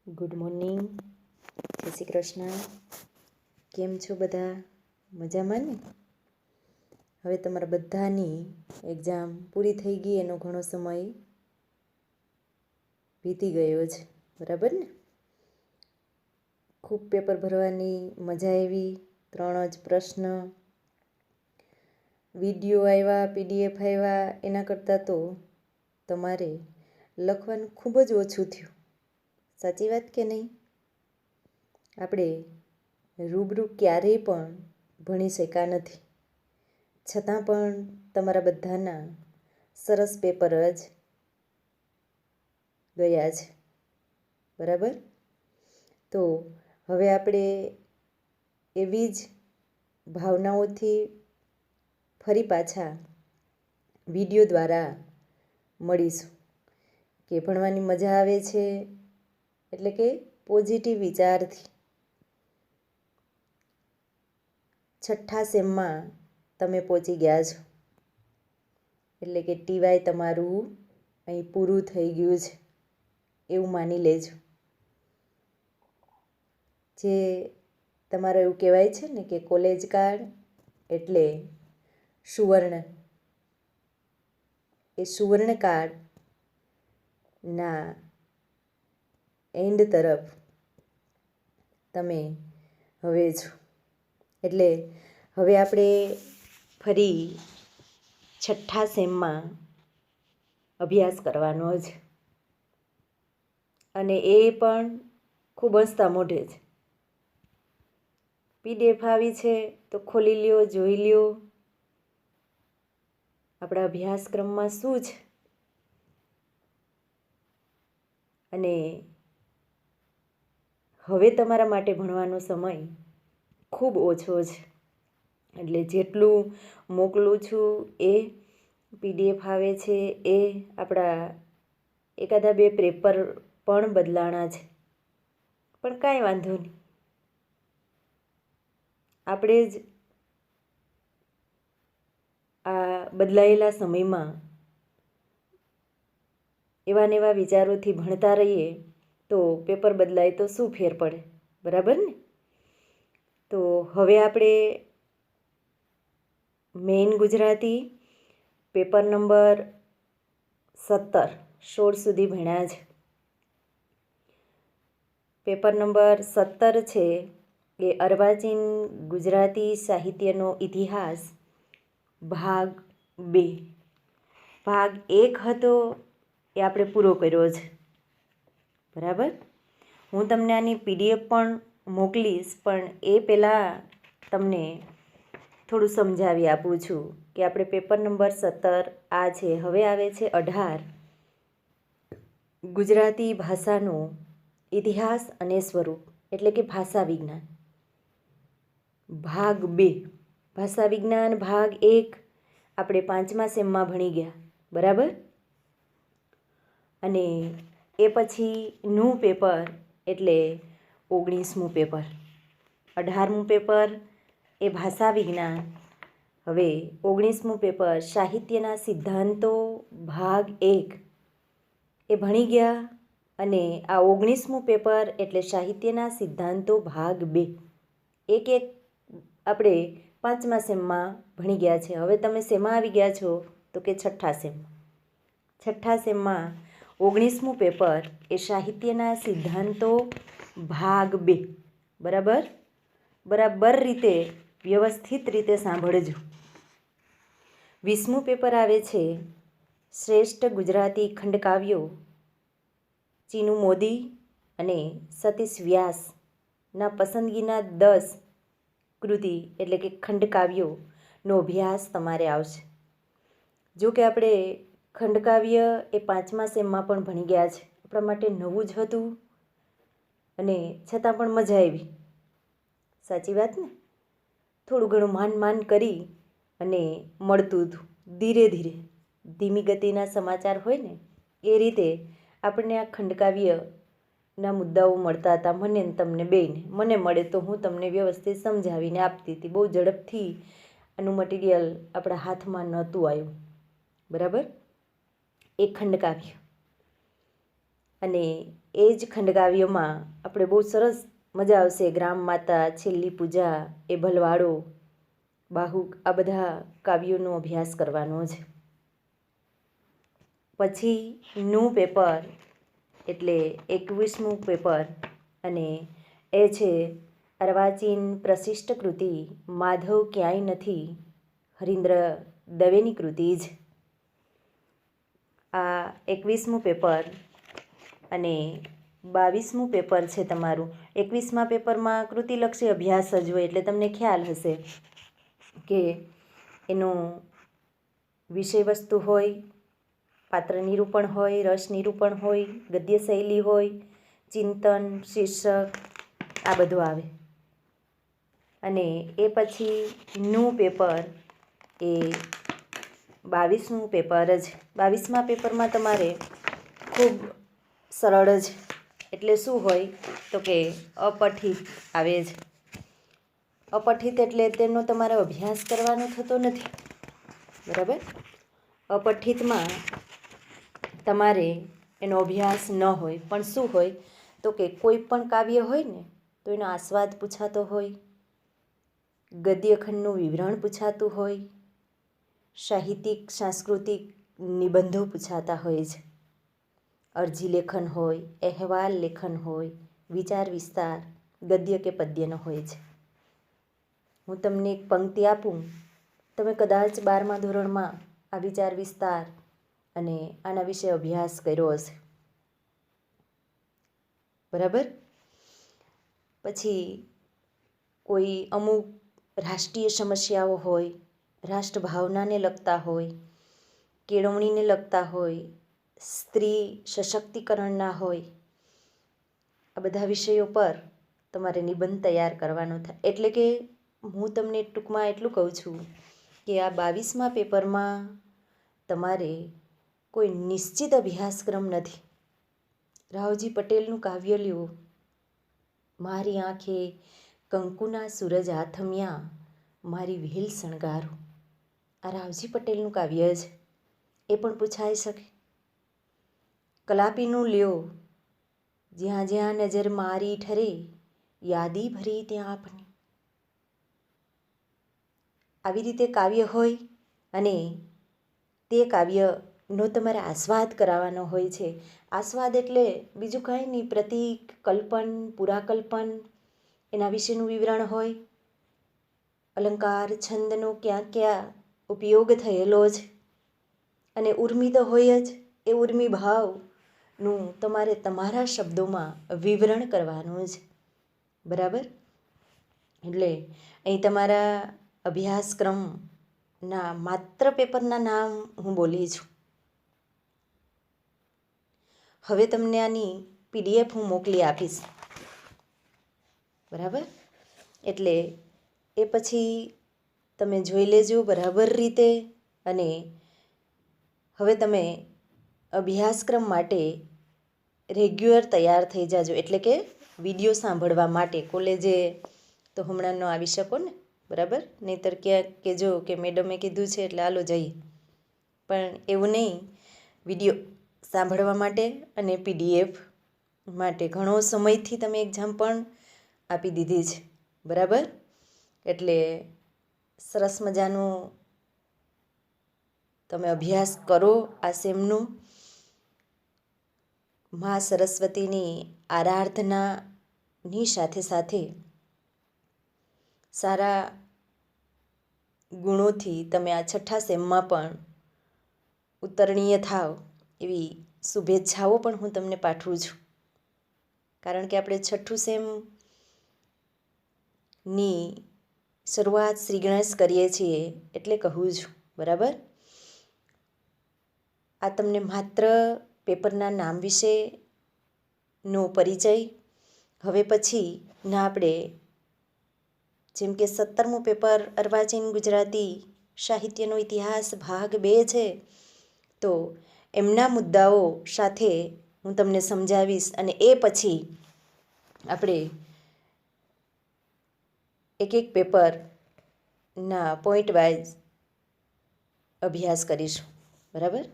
Good morning, જય શ્રી કૃષ્ણ. કેમ છો બધા? મજામાં ને? હવે તમારા બધાની એક્ઝામ પૂરી થઈ ગઈ, એનો ઘણો સમય વીતી ગયો છે, બરાબર ને? ખૂબ પેપર ભરવાની મજા આવી. 3 જ પ્રશ્ન, વિડીયો આવ્યા, PDF આવ્યા. એના કરતાં તો તમારે લખવાનું ખૂબ જ ઓછું થયું. સાચી વાત કે નહીં? આપણે રૂબરૂ ક્યારેય પણ ભણી શક્યા નથી, છતાં પણ તમારા બધાના સરસ પેપર જ ગયા છે, બરાબર? તો હવે આપણે એવી જ ભાવનાઓથી ફરી પાછા વિડીયો દ્વારા મળીશું કે ભણવાની મજા આવે છે, એટલે કે પોઝિટિવ વિચારથી. 6થા સેમમાં તમે પહોંચી ગયા છો, એટલે કે TY તમારું અહીં પૂરું થઈ ગયું છે એવું માની લેજો. જે તમારે એવું કહેવાય છે ને કે કોલેજ કાર્ડ એટલે સુવર્ણ, એ સુવર્ણ કાર્ડના એન્ડ તરફ તમે હવે છો. એટલે હવે આપણે ફરી 6થા સેમમાં અભ્યાસ કરવાનો જ, અને એ પણ ખૂબ હસતા મોઢે જ. PDF આવી છે તો ખોલી લ્યો, જોઈ લ્યો આપણા અભ્યાસક્રમમાં શું છે. અને હવે તમારા માટે ભણવાનો સમય ખૂબ ઓછો છે, એટલે જેટલું મોકલું છું એ PDF આવે છે એ આપણા એકાદા 2 પેપર પણ બદલાણા છે, પણ કાંઈ વાંધો નહીં. આપણે જ આ બદલાયેલા સમયમાં એવા ને એવા વિચારોથી ભણતા રહીએ તો પેપર બદલાય તો શું ફેર પડે, બરાબર ને? તો હવે આપણે મેઇન ગુજરાતી પેપર નંબર 16 સુધી ભણ્યા છે. પેપર નંબર 17 છે એ અર્વાચીન ગુજરાતી સાહિત્યનો ઇતિહાસ ભાગ 2. ભાગ 1 હતો એ આપણે પૂરો કર્યો છે, બરાબર? હું તમને આની PDF પણ મોકલીશ, પણ એ પહેલાં તમને થોડું સમજાવી આપું છું કે આપણે પેપર નંબર 17 આ છે. હવે આવે છે 18 ગુજરાતી ભાષાનો ઇતિહાસ અને સ્વરૂપ, એટલે કે ભાષા વિજ્ઞાન. ભાગ 2 ભાષા વિજ્ઞાન ભાગ 1 આપણે 5મા સેમમાં ભણી ગયા, બરાબર? અને એ પછીનું પેપર એટલે 19મું પેપર. 18મું પેપર એ ભાષા વિજ્ઞાન. હવે 19મું પેપર સાહિત્યના સિદ્ધાંતો ભાગ 1 એ ભણી ગયા, અને આ 19મું પેપર એટલે સાહિત્યના સિદ્ધાંતો ભાગ 2 એક આપણે 5મા સેમમાં ભણી ગયા છે. હવે તમે શેમાં આવી ગયા છો તો કે 6થા સેમમાં. 6થા સેમમાં 19મું પેપર એ સાહિત્યના સિદ્ધાંતો ભાગ 2, બરાબર? બરાબર રીતે વ્યવસ્થિત રીતે સાંભળજો. 20મું પેપર આવે છે શ્રેષ્ઠ ગુજરાતી ખંડકાવ્યો ચીનુ મોદી અને સતીશ વ્યાસના પસંદગીના 10 કૃતિ એટલે કે ખંડકાવ્યોનો અભ્યાસ તમારે આવશે. જો કે આપણે ખંડકાવ્ય એ 5મા સેમમાં પણ ભણી ગયા છે, આપણા માટે નવું જ હતું અને છતાં પણ મજા આવી. સાચી વાત ને? થોડું ઘણું માંડ કરી અને મળતું હતું. ધીરે ધીરે ધીમી ગતિના સમાચાર હોય ને એ રીતે આપણને આ ખંડકાવ્યના મુદ્દાઓ મળતા હતા. મને ને તમને બેયને. મને મળે તો હું તમને વ્યવસ્થિત સમજાવીને આપતી હતી. બહુ ઝડપથી આનું મટીરિયલ આપણા હાથમાં નહોતું આવ્યું, બરાબર? એ ખંડકાવ્ય. અને એ જ ખંડકાવ્યોમાં આપણે બહુ સરસ મજા આવશે. ગ્રામ માતા, છેલ્લી પૂજા, એ ભલવાડો, બાહુક, આ બધા કાવ્યોનો અભ્યાસ કરવાનો છે. પછી નું પેપર એટલે 21મું પેપર, અને એ છે અર્વાચીન પ્રશિષ્ટ કૃતિ માધવ ક્યાંય નથી, હરીન્દ્ર દવેની કૃતિ જ. આ 21મું પેપર અને 22મું પેપર છે તમારું. 21મા પેપરમાં કૃતિલક્ષી અભ્યાસ જ હોય એટલે તમને ખ્યાલ હશે કે એનું વિષય વસ્તુ હોય, પાત્ર નિરૂપણ હોય, રસ નિરૂપણ હોય, ગદ્ય શૈલી હોય, ચિંતન, શીર્ષક, આ બધું આવે. અને એ પછી નું પેપર એ 22મું પેપર જ. 22મા પેપરમાં તમારે ખૂબ સરળ જ, એટલે શું હોય તો કે અપઠિત આવે જ. અપઠિત એટલે તેનો તમારે અભ્યાસ કરવાનો થતો નથી, બરાબર. અપઠિતમાં તમારે એનો અભ્યાસ ન હોય, પણ શું હોય તો કે કોઈ પણ કાવ્ય હોય ને તો એનો આસ્વાદ પૂછાતો હોય, ગદ્યખંડનું વિવરણ પૂછાતું હોય, સાહિત્યિક સાંસ્કૃતિક નિબંધો પૂછાતા હોય છે, અરજી લેખન હોય, અહેવાલ લેખન હોય, વિચાર વિસ્તાર ગદ્ય કે પદ્યનો હોય છે. હું તમને એક પંક્તિ આપું, તમે કદાચ 12મા ધોરણમાં આ વિચાર વિસ્તાર અને આના વિશે અભ્યાસ કર્યો હશે, બરાબર. પછી કોઈ અમુક રાષ્ટ્રીય સમસ્યાઓ હોય, રાષ્ટ્રભાવનાને લગતા હોય, કેળવણીને લગતા હોય, સ્ત્રી સશક્તિકરણના હોય, આ બધા વિષયો પર તમારે નિબંધ તૈયાર કરવાનો થાય. એટલે કે હું તમને ટૂંકમાં એટલું કહું છું કે આ 22મા પેપરમાં તમારે કોઈ નિશ્ચિત અભ્યાસક્રમ નથી. રાવજી પટેલનું કાવ્ય લ્યો, મારી આંખે કંકુના સૂરજ આથમ્યા, મારી વ્હીલ શણગારો, આ રાવજી પટેલનું કાવ્ય છે, એ પણ પૂછાઈ શકે. કલાપીનું લ્યો, જ્યાં જ્યાં નજર મારી ઠરે, યાદી ભરી ત્યાં આપની. આવી રીતે કાવ્ય હોય અને તે કાવ્યનો તમારે આસ્વાદ કરાવવાનો હોય છે. આસ્વાદ એટલે બીજું કાંઈ નહીં, પ્રતીક, કલ્પન, પુરાકલ્પન, એના વિશેનું વિવરણ હોય, અલંકાર છંદનો ક્યાં ક્યાં ઉપયોગ થયેલો છે, અને ઉર્મિ તો હોય જ, એ ઉર્મિ ભાવનું તમારે તમારા શબ્દોમાં વિવરણ કરવાનું છે, બરાબર. એટલે અહીં તમારા અભ્યાસક્રમના માત્ર પેપરના નામ હું બોલી છું. હવે તમને આની PDF હું મોકલી આપીશ, બરાબર. એટલે એ પછી તમે જોઈ લેજો બરાબર રીતે. અને હવે તમે અભ્યાસક્રમ માટે રેગ્યુલર તૈયાર થઈ જાજો. એટલે કે વિડીયો સાંભળવા માટે કોલેજે તો હમણાં ન આવી શકો ને, બરાબર. નહીંતર ક્યાંક કહેજો કે મેડમે કીધું છે એટલે હાલો જઈએ, પણ એવું નહીં. વિડીયો સાંભળવા માટે અને PDF માટે ઘણો સમયથી તમે એક્ઝામ પણ આપી દીધી છે, બરાબર. એટલે સરસ મજાનું તમે અભ્યાસ કરો. આ સેમનું મા સરસ્વતીની આરાધનાની સાથે સાથે સારા ગુણોથી તમે આ છઠ્ઠા સેમમાં પણ ઉત્તીર્ણ થાવ એવી શુભેચ્છાઓ પણ હું તમને પાઠવું છું. કારણ કે આપણે છઠ્ઠું સેમની શરૂઆત શ્રી ગણેશ કરીએ છીએ એટલે કહું છું, બરાબર. આ તમને માત્ર પેપરના નામ વિશેનો પરિચય. હવે પછીના આપણે જેમ કે 17મું પેપર અર્વાચીન ગુજરાતી સાહિત્યનો ઇતિહાસ ભાગ 2 છે, તો એમના મુદ્દાઓ સાથે હું તમને સમજાવીશ. અને એ પછી આપણે એક એક પેપરના પોઈન્ટ વાઇઝ અભ્યાસ કરીશું, બરાબર.